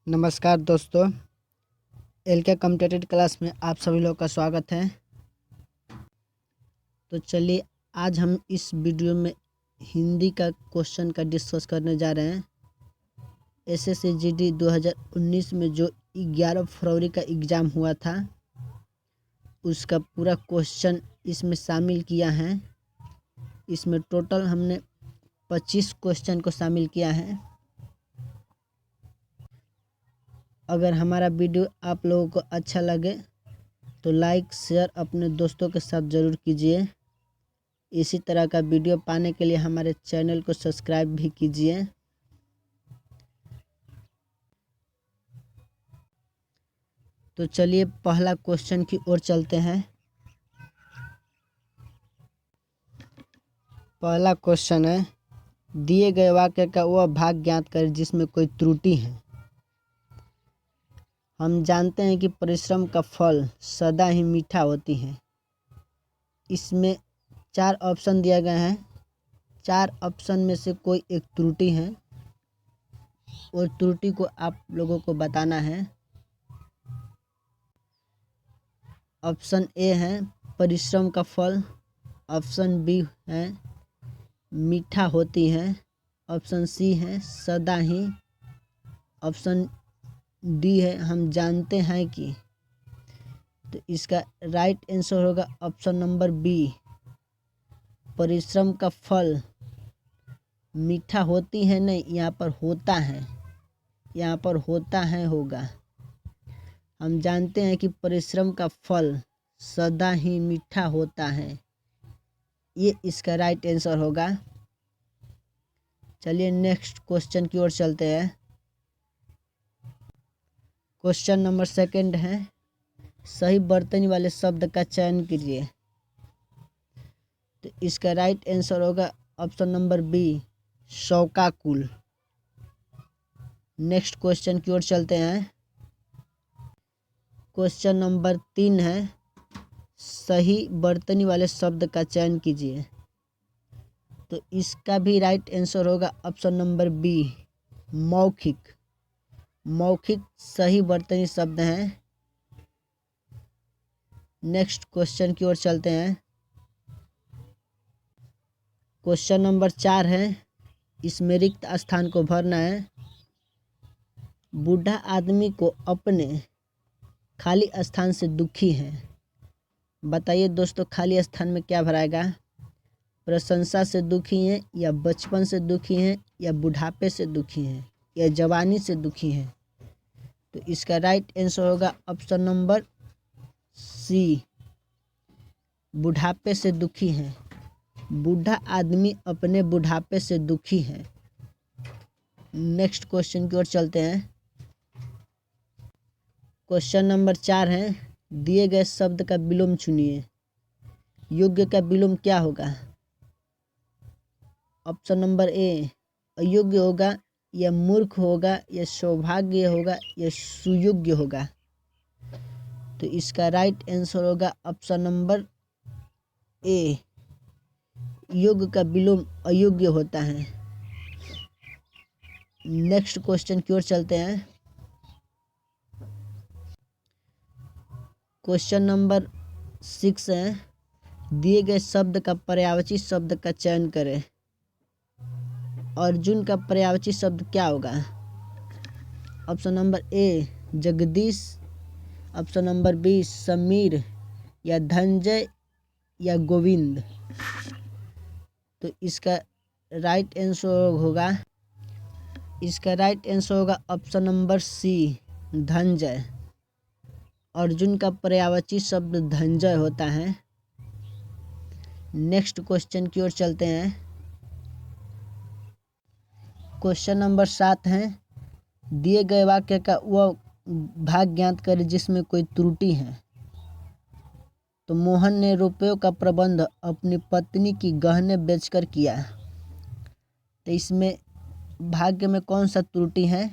नमस्कार दोस्तों, LK competitive class में आप सभी लोग का स्वागत है। तो चलिए आज हम इस वीडियो में हिंदी का क्वेश्चन का डिस्कस करने जा रहे हैं। एसएससी जीडी 2019 में जो 11 फरवरी का एग्ज़ाम हुआ था उसका पूरा क्वेश्चन इसमें शामिल किया है। इसमें टोटल हमने 25 क्वेश्चन को शामिल किया है। अगर हमारा वीडियो आप लोगों को अच्छा लगे तो लाइक शेयर अपने दोस्तों के साथ ज़रूर कीजिए। इसी तरह का वीडियो पाने के लिए हमारे चैनल को सब्सक्राइब भी कीजिए। तो चलिए पहला क्वेश्चन की ओर चलते हैं। पहला क्वेश्चन है, दिए गए वाक्य का वह भाग ज्ञात करें जिसमें कोई त्रुटि है। हम जानते हैं कि परिश्रम का फल सदा ही मीठा होती है। इसमें 4 ऑप्शन दिए गए हैं। 4 ऑप्शन में से कोई एक त्रुटि है और त्रुटि को आप लोगों को बताना है। ऑप्शन ए है परिश्रम का फल, ऑप्शन बी है मीठा होती है, ऑप्शन सी है सदा ही, ऑप्शन डी है हम जानते हैं कि। तो इसका राइट आंसर होगा ऑप्शन नंबर बी, परिश्रम का फल मीठा होती है। नहीं, यहाँ पर होता है, यहाँ पर होता है होगा। हम जानते हैं कि परिश्रम का फल सदा ही मीठा होता है, ये इसका राइट आंसर होगा। चलिए नेक्स्ट क्वेश्चन की ओर चलते हैं। क्वेश्चन नंबर 2 है, सही बर्तनी वाले शब्द का चयन कीजिए। तो इसका राइट आंसर होगा ऑप्शन नंबर बी, शौकाकुल। नेक्स्ट क्वेश्चन की ओर चलते हैं। क्वेश्चन नंबर 3 है, सही बर्तनी वाले शब्द का चयन कीजिए। तो इसका भी राइट आंसर होगा ऑप्शन नंबर बी, मौखिक। मौखिक सही बर्तनी शब्द हैं। नेक्स्ट क्वेश्चन की ओर चलते हैं। क्वेश्चन नंबर 4 है, इसमें रिक्त स्थान को भरना है। बूढ़ा आदमी को अपने खाली स्थान से दुखी है। बताइए दोस्तों, खाली स्थान में क्या भराएगा? प्रशंसा से दुखी हैं, या बचपन से दुखी हैं, या बुढ़ापे से दुखी हैं, या जवानी से दुखी हैं। तो इसका राइट आंसर होगा ऑप्शन नंबर सी, बुढ़ापे से दुखी हैं। बूढ़ा आदमी अपने बुढ़ापे से दुखी है। नेक्स्ट क्वेश्चन की ओर चलते हैं। क्वेश्चन नंबर 4 है, दिए गए शब्द का विलोम चुनिए। योग्य का विलोम क्या होगा? ऑप्शन नंबर ए, अयोग्य होगा, या मूर्ख होगा, या सौभाग्य होगा, या सुयोग्य होगा। तो इसका राइट आंसर होगा ऑप्शन नंबर ए, योग्य का विलोम अयोग्य होता है। नेक्स्ट क्वेश्चन की ओर चलते हैं। क्वेश्चन नंबर 6 है, दिए गए शब्द का पर्यायवाची शब्द का चयन करें। अर्जुन का पर्यायवाची शब्द क्या होगा? Option number A, Jagdish, option number B, Sameer, या धनंजय, या गोविंद। तो इसका राइट आंसर होगा option number C, Dhananjay. Arjun का पर्यायवाची शब्द धनंजय होता है। नेक्स्ट क्वेश्चन की ओर चलते हैं। क्वेश्चन नंबर 7 है, दिए गए वाक्य का वह भाग ज्ञात करें जिसमें कोई त्रुटि है। तो मोहन ने रुपयों का प्रबंध अपनी पत्नी की गहने बेचकर किया। तो इसमें भाग्य में कौन सा त्रुटि है?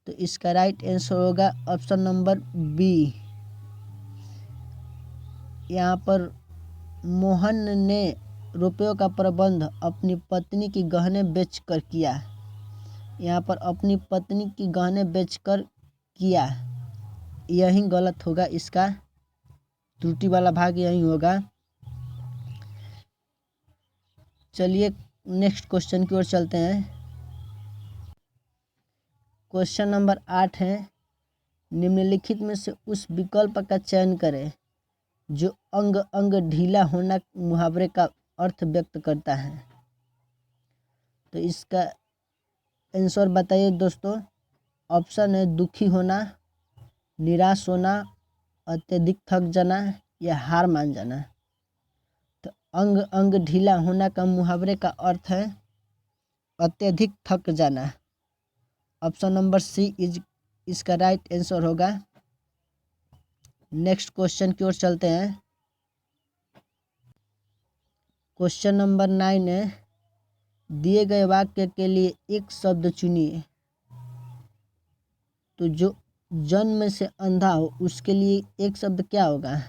तो इसका राइट आंसर होगा ऑप्शन नंबर बी। यहाँ पर मोहन ने रुपयों का प्रबंध अपनी पत्नी की गहने बेचकर किया। यहाँ पर अपनी पत्नी की गहने बेचकर किया, यही गलत होगा, इसका त्रुटि वाला भाग यही होगा। चलिए नेक्स्ट क्वेश्चन की ओर चलते हैं। क्वेश्चन नंबर 8 है, निम्नलिखित में से उस विकल्प का चयन करें जो अंग अंग ढीला होना मुहावरे का अर्थ व्यक्त करता है। तो इसका आंसर बताइए दोस्तों। ऑप्शन है दुखी होना, निराश होना, अत्यधिक थक जाना या हार मान जाना। तो अंग अंग ढीला होना का मुहावरे का अर्थ है अत्यधिक थक जाना। ऑप्शन नंबर सी इसका राइट आंसर होगा। नेक्स्ट क्वेश्चन की ओर चलते हैं। क्वेश्चन नंबर 9 है, दिए गए वाक्य के लिए एक शब्द चुनिए। तो जो जन्म से अंधा हो उसके लिए एक शब्द क्या होगा?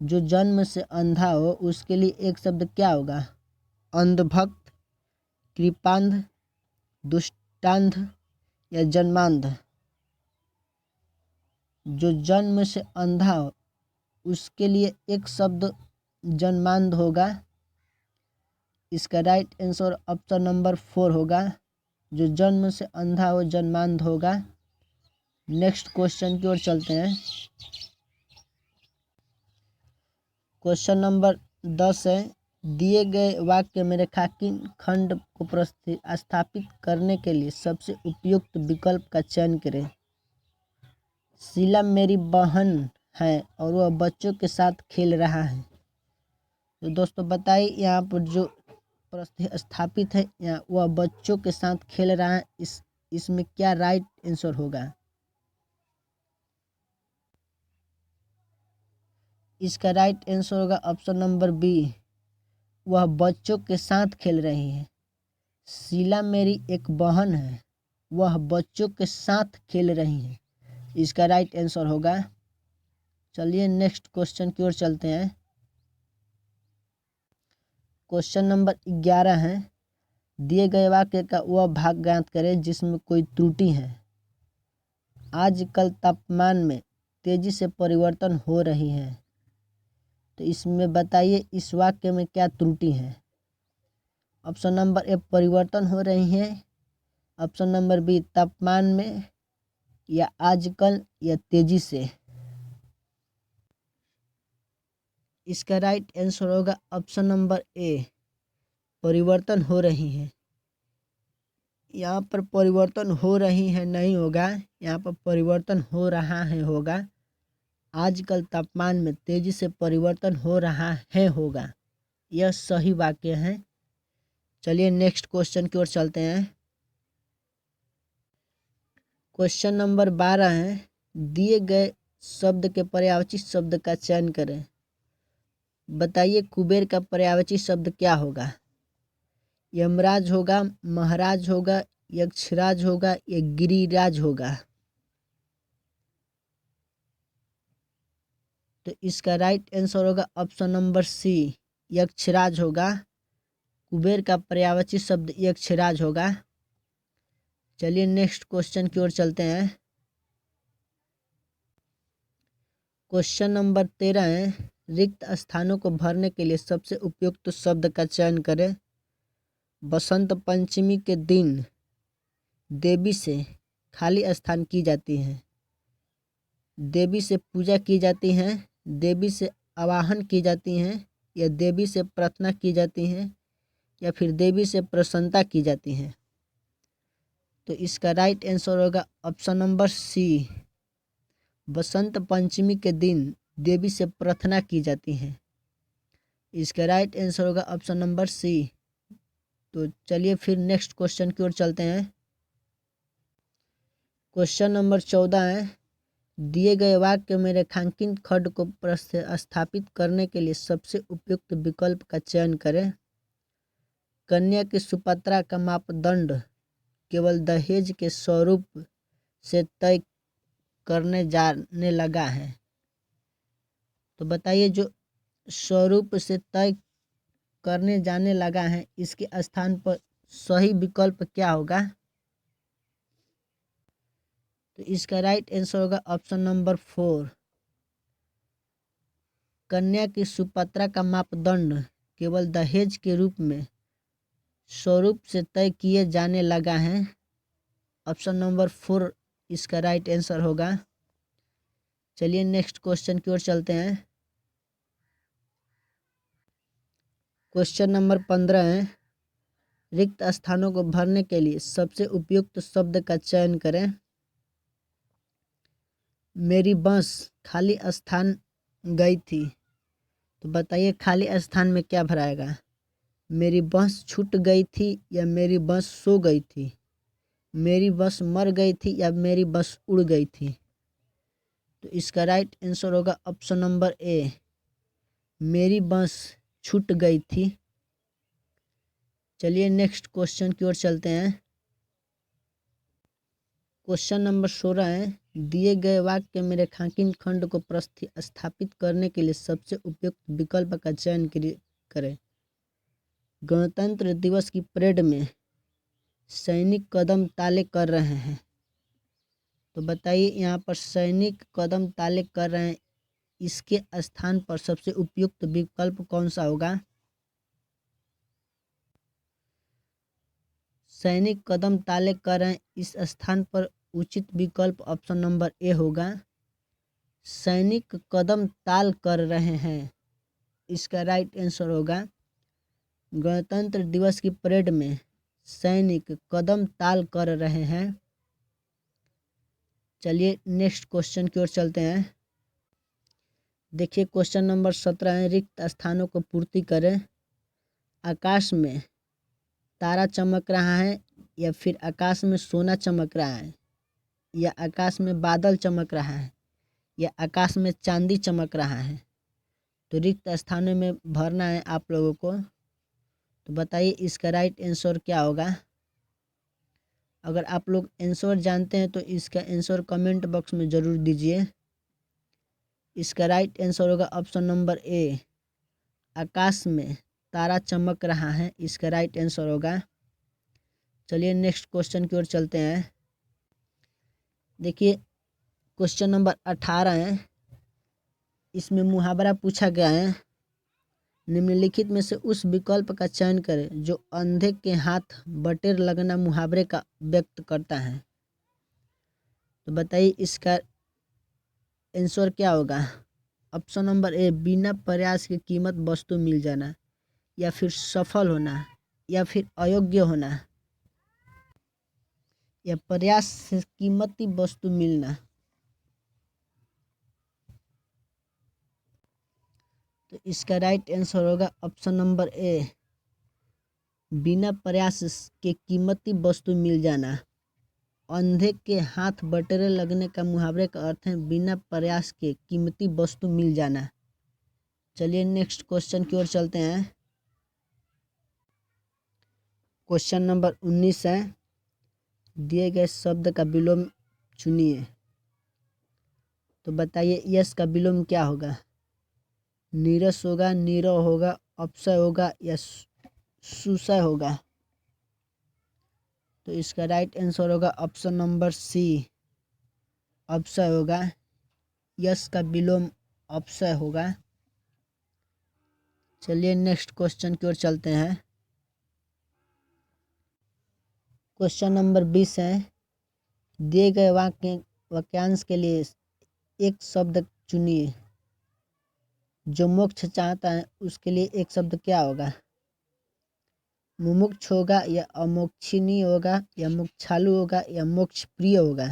जो जन्म से अंधा हो उसके लिए एक शब्द क्या होगा? अंधभक्त, कृपांध, दुष्टांध या जन्मांध। जो जन्म से अंधा हो उसके लिए एक शब्द जन्मांध होगा। इसका राइट आंसर ऑप्शन नंबर 4 होगा। जो जन्म से अंधा हो जन्मांध होगा। नेक्स्ट क्वेश्चन की ओर चलते हैं। क्वेश्चन नंबर 10 है, दिए गए वाक्य में रेखांकन खंड को प्रतिस्थापित करने के लिए सबसे उपयुक्त विकल्प का चयन करें। शीला मेरी बहन है और वह बच्चों के साथ खेल रहा है। तो दोस्तों बताइए यहाँ पर जो प्रतिस्थापित है यहाँ वह बच्चों के साथ खेल रहा है, इसमें क्या राइट आंसर होगा? इसका राइट आंसर होगा ऑप्शन नंबर बी, वह बच्चों के साथ खेल रही है। शीला मेरी एक बहन है, वह बच्चों के साथ खेल रही है, इसका राइट आंसर होगा। चलिए नेक्स्ट क्वेश्चन की ओर चलते हैं। क्वेश्चन नंबर 11 है, दिए गए वाक्य का वह भाग ज्ञात करें जिसमें कोई त्रुटि है। आजकल तापमान में तेजी से परिवर्तन हो रही है। तो इसमें बताइए इस वाक्य में क्या त्रुटि है? ऑप्शन नंबर ए परिवर्तन हो रही है, ऑप्शन नंबर बी तापमान में, या आजकल या तेजी से। इसका राइट आंसर होगा ऑप्शन नंबर ए परिवर्तन हो रही है। यहाँ पर परिवर्तन हो रही है नहीं होगा, यहाँ पर परिवर्तन हो रहा है होगा। आजकल तापमान में तेजी से परिवर्तन हो रहा है होगा, यह सही वाक्य है। चलिए नेक्स्ट क्वेश्चन की ओर चलते हैं। क्वेश्चन नंबर 12 है, दिए गए शब्द के पर्यायवाची शब्द का चयन करें। बताइए कुबेर का पर्यायवाची शब्द क्या होगा? यमराज होगा, महाराज होगा, यक्षराज होगा या गिरिराज होगा। तो इसका राइट आंसर होगा ऑप्शन नंबर सी यक्षराज होगा। कुबेर का पर्यायवाची शब्द यक्षराज होगा। चलिए नेक्स्ट क्वेश्चन की ओर चलते हैं। क्वेश्चन नंबर 13 है, रिक्त स्थानों को भरने के लिए सबसे उपयुक्त शब्द का चयन करें। बसंत पंचमी के दिन देवी से खाली स्थान की जाती है, देवी से पूजा की जाती है, देवी से आवाहन की जाती हैं, या देवी से प्रार्थना की जाती हैं, या फिर देवी से प्रसन्नता की जाती है। तो इसका राइट आंसर होगा ऑप्शन नंबर सी बसंत पंचमी के दिन देवी से प्रार्थना की जाती है, इसका राइट आंसर होगा ऑप्शन नंबर सी। तो चलिए फिर नेक्स्ट क्वेश्चन की ओर चलते हैं। क्वेश्चन नंबर 14 है, दिए गए वाक्य में रेखांकित खंड को प्रतिस्थापित करने के लिए सबसे उपयुक्त विकल्प का चयन करें। कन्या की सुपात्रा का मापदंड केवल दहेज के स्वरूप से तय करने जाने लगा है। तो बताइए जो स्वरूप से तय करने जाने लगा है इसके स्थान पर सही विकल्प क्या होगा? तो इसका राइट आंसर होगा ऑप्शन नंबर 4। कन्या की सुपात्रा का मापदंड केवल दहेज के रूप में स्वरूप से तय किए जाने लगा है। ऑप्शन नंबर 4 इसका राइट आंसर होगा। चलिए नेक्स्ट क्वेश्चन की ओर चलते हैं। क्वेश्चन नंबर 15 है, रिक्त स्थानों को भरने के लिए सबसे उपयुक्त शब्द का चयन करें। मेरी बस खाली स्थान गई थी, तो बताइए खाली स्थान में क्या भराएगा? मेरी बस छूट गई थी या मेरी बस सो गई थी? मेरी बस मर गई थी या मेरी बस उड़ गई थी? तो इसका राइट आंसर होगा ऑप्शन नंबर ए, मेरी बस छूट गई थी। चलिए नेक्स्ट क्वेश्चन की ओर चलते हैं। क्वेश्चन नंबर 16 है, दिए गए वाक्य में रेखांकन खंड को प्रतिस्थापित करने के लिए सबसे उपयुक्त विकल्प का चयन करें। गणतंत्र दिवस की परेड में सैनिक कदम ताले कर रहे हैं, तो बताइए यहाँ पर सैनिक कदम ताले कर रहे हैं, इसके स्थान पर सबसे उपयुक्त विकल्प कौन सा होगा? सैनिक कदम ताले कर रहे हैं, इस स्थान पर उचित विकल्प ऑप्शन नंबर ए होगा। सैनिक कदम ताल कर रहे हैं, इसका राइट आंसर होगा गणतंत्र दिवस की परेड में सैनिक कदम ताल कर रहे हैं। चलिए नेक्स्ट क्वेश्चन की ओर चलते हैं। देखिए क्वेश्चन नंबर 17 है, रिक्त स्थानों को पूर्ति करें। आकाश में तारा चमक रहा है या फिर आकाश में सोना चमक रहा है, या आकाश में बादल चमक रहा है, या आकाश में चांदी चमक रहा है? तो रिक्त स्थानों में भरना है आप लोगों को, तो बताइए इसका राइट आंसर क्या होगा? अगर आप लोग आंसर जानते हैं तो इसका आंसर कमेंट बॉक्स में ज़रूर दीजिए। इसका राइट आंसर होगा ऑप्शन नंबर ए, आकाश में तारा चमक रहा है, इसका राइट आंसर होगा। चलिए नेक्स्ट क्वेश्चन की ओर चलते हैं। देखिए क्वेश्चन नंबर 18 है, इसमें मुहावरा पूछा गया है। निम्नलिखित में से उस विकल्प का चयन करें जो अंधे के हाथ बटेर लगना मुहावरे का व्यक्त करता है। तो बताइए इसका आंसर क्या होगा? ऑप्शन नंबर ए, बिना प्रयास के कीमत वस्तु मिल जाना, या फिर सफल होना, या फिर अयोग्य होना, या प्रयास से कीमती वस्तु मिलना। तो इसका राइट आंसर होगा ऑप्शन नंबर ए, बिना प्रयास के कीमती वस्तु मिल जाना। अंधे के हाथ बटेरे लगने का मुहावरे का अर्थ है बिना प्रयास के कीमती वस्तु मिल जाना। चलिए नेक्स्ट क्वेश्चन की ओर चलते हैं। क्वेश्चन नंबर 19 है, दिए गए शब्द का विलोम चुनिए। तो बताइए यश का विलोम क्या होगा? नीरस होगा, नीरव होगा, अपसय होगा, या सुसय होगा? तो इसका राइट आंसर होगा ऑप्शन नंबर सी, अपसय होगा। यश का विलोम अपसय होगा। चलिए नेक्स्ट क्वेश्चन की ओर चलते हैं। क्वेश्चन नंबर 20 है, दिए गए वाक्यांश के लिए एक शब्द चुनिए। जो मोक्ष चाहता है उसके लिए एक शब्द क्या होगा? मुमुक्ष होगा, या अमोक्षिणी होगा, या मोक्षालु होगा, या मोक्ष प्रिय होगा?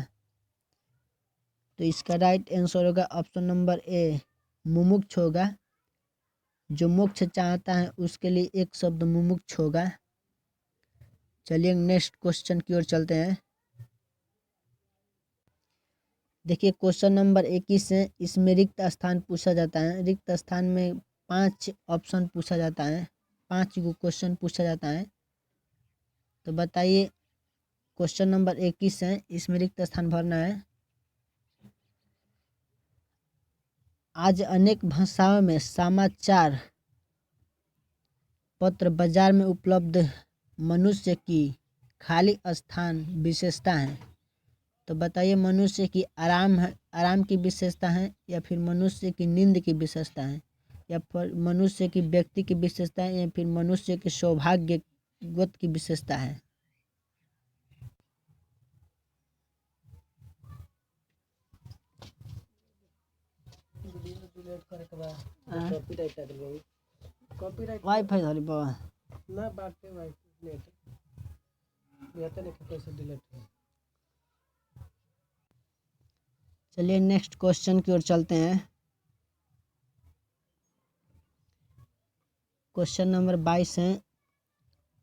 तो इसका राइट आंसर होगा ऑप्शन नंबर ए, मुमुक्ष होगा। जो मोक्ष चाहता है उसके लिए एक शब्द मुमुक्ष होगा। चलिए नेक्स्ट क्वेश्चन की ओर चलते हैं। देखिए क्वेश्चन नंबर 21 है, इसमें रिक्त स्थान पूछा जाता है। रिक्त स्थान में 5 ऑप्शन पूछा जाता है, 5 गो क्वेश्चन पूछा जाता है। तो बताइए क्वेश्चन नंबर 21 है, इसमें रिक्त स्थान भरना है। आज अनेक भाषाओं में समाचार पत्र बाजार में उपलब्ध मनुष्य की खाली स्थान विशेषता है। तो बताइए मनुष्य की आराम की विशेषता है, या फिर मनुष्य की नींद की विशेषता है, या फिर मनुष्य की व्यक्ति की विशेषता है, या फिर मनुष्य के सौभाग्यवत की विशेषता है। वाईफाई धरी बाबा ना बाटे वाईफाई नेट बेहतर नहीं कैसे डिलीट है। चलिए नेक्स्ट क्वेश्चन की ओर चलते हैं। क्वेश्चन नंबर 22 है,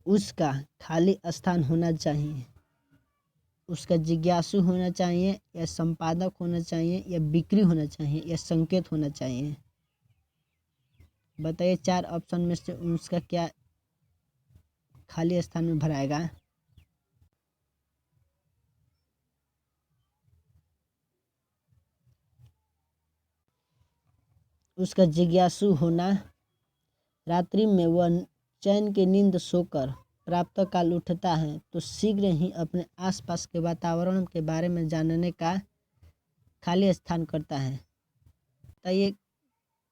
उसका खाली स्थान होना चाहिए, उसका जिज्ञासु होना चाहिए, या संपादक होना चाहिए, या बिक्री होना चाहिए, या संकेत होना चाहिए। बताइए 4 ऑप्शन में से उसका क्या खाली स्थान में भराएगा। उसका जिज्ञासु होना, रात्रि में वह चैन की नींद सोकर प्रातः काल उठता है तो शीघ्र ही अपने आसपास के वातावरण के बारे में जानने का खाली स्थान करता है। तो ये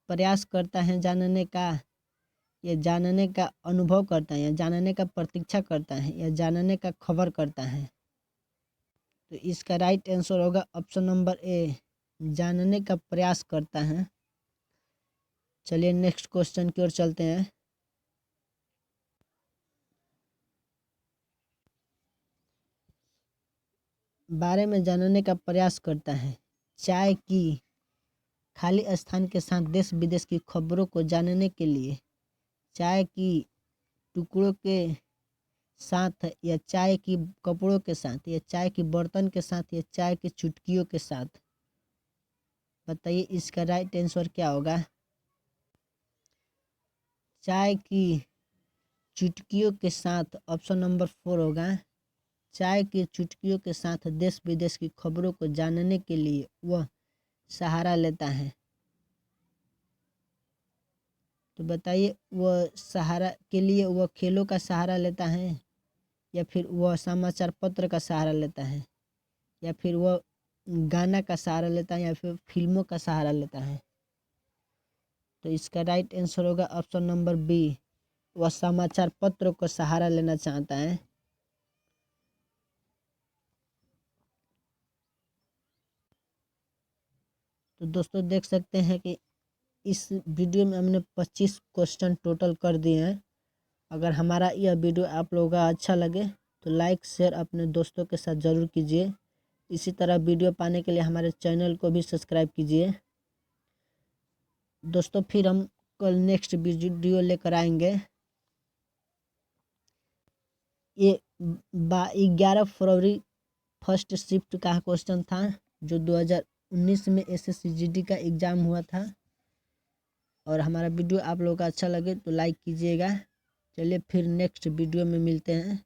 प्रयास करता है जानने का, या जानने का अनुभव करता है, या जानने का प्रतीक्षा करता है, या जानने का खबर करता है। तो इसका राइट आंसर होगा ऑप्शन नंबर ए, जानने का प्रयास करता है। चलिए नेक्स्ट क्वेश्चन की ओर चलते हैं। बारे में जानने का प्रयास करता है। चाय की खाली स्थान के साथ देश विदेश की खबरों को जानने के लिए चाय की टुकड़ों के साथ, या चाय की कपड़ों के साथ, या चाय की बर्तन के साथ, या चाय की चुटकियों के साथ। बताइए इसका राइट आंसर क्या होगा। चाय की चुटकियों के साथ ऑप्शन नंबर 4 होगा। चाय की चुटकियों के साथ देश विदेश की खबरों को जानने के लिए वह सहारा लेता है। तो बताइए वह सहारा के लिए वह खेलों का सहारा लेता है, या फिर वह समाचार पत्र का सहारा लेता है, या फिर वह गाना का सहारा लेता है, या फिर फिल्मों का सहारा लेता है। तो इसका राइट आंसर होगा ऑप्शन नंबर बी, वह समाचार पत्र को सहारा लेना चाहता है। तो दोस्तों देख सकते हैं कि इस वीडियो में हमने 25 क्वेश्चन टोटल कर दिए हैं। अगर हमारा यह वीडियो आप लोगों का अच्छा लगे तो लाइक शेयर अपने दोस्तों के साथ ज़रूर कीजिए। इसी तरह वीडियो पाने के लिए हमारे चैनल को भी सब्सक्राइब कीजिए। दोस्तों फिर हम कल नेक्स्ट वीडियो लेकर आएंगे। ये 11 फरवरी फर्स्ट शिफ्ट का क्वेश्चन था, जो 2019 में SSCGD का एग्ज़ाम हुआ था। और हमारा वीडियो आप लोगों का अच्छा लगे तो लाइक कीजिएगा। चलिए फिर नेक्स्ट वीडियो में मिलते हैं,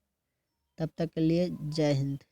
तब तक के लिए जय हिंद।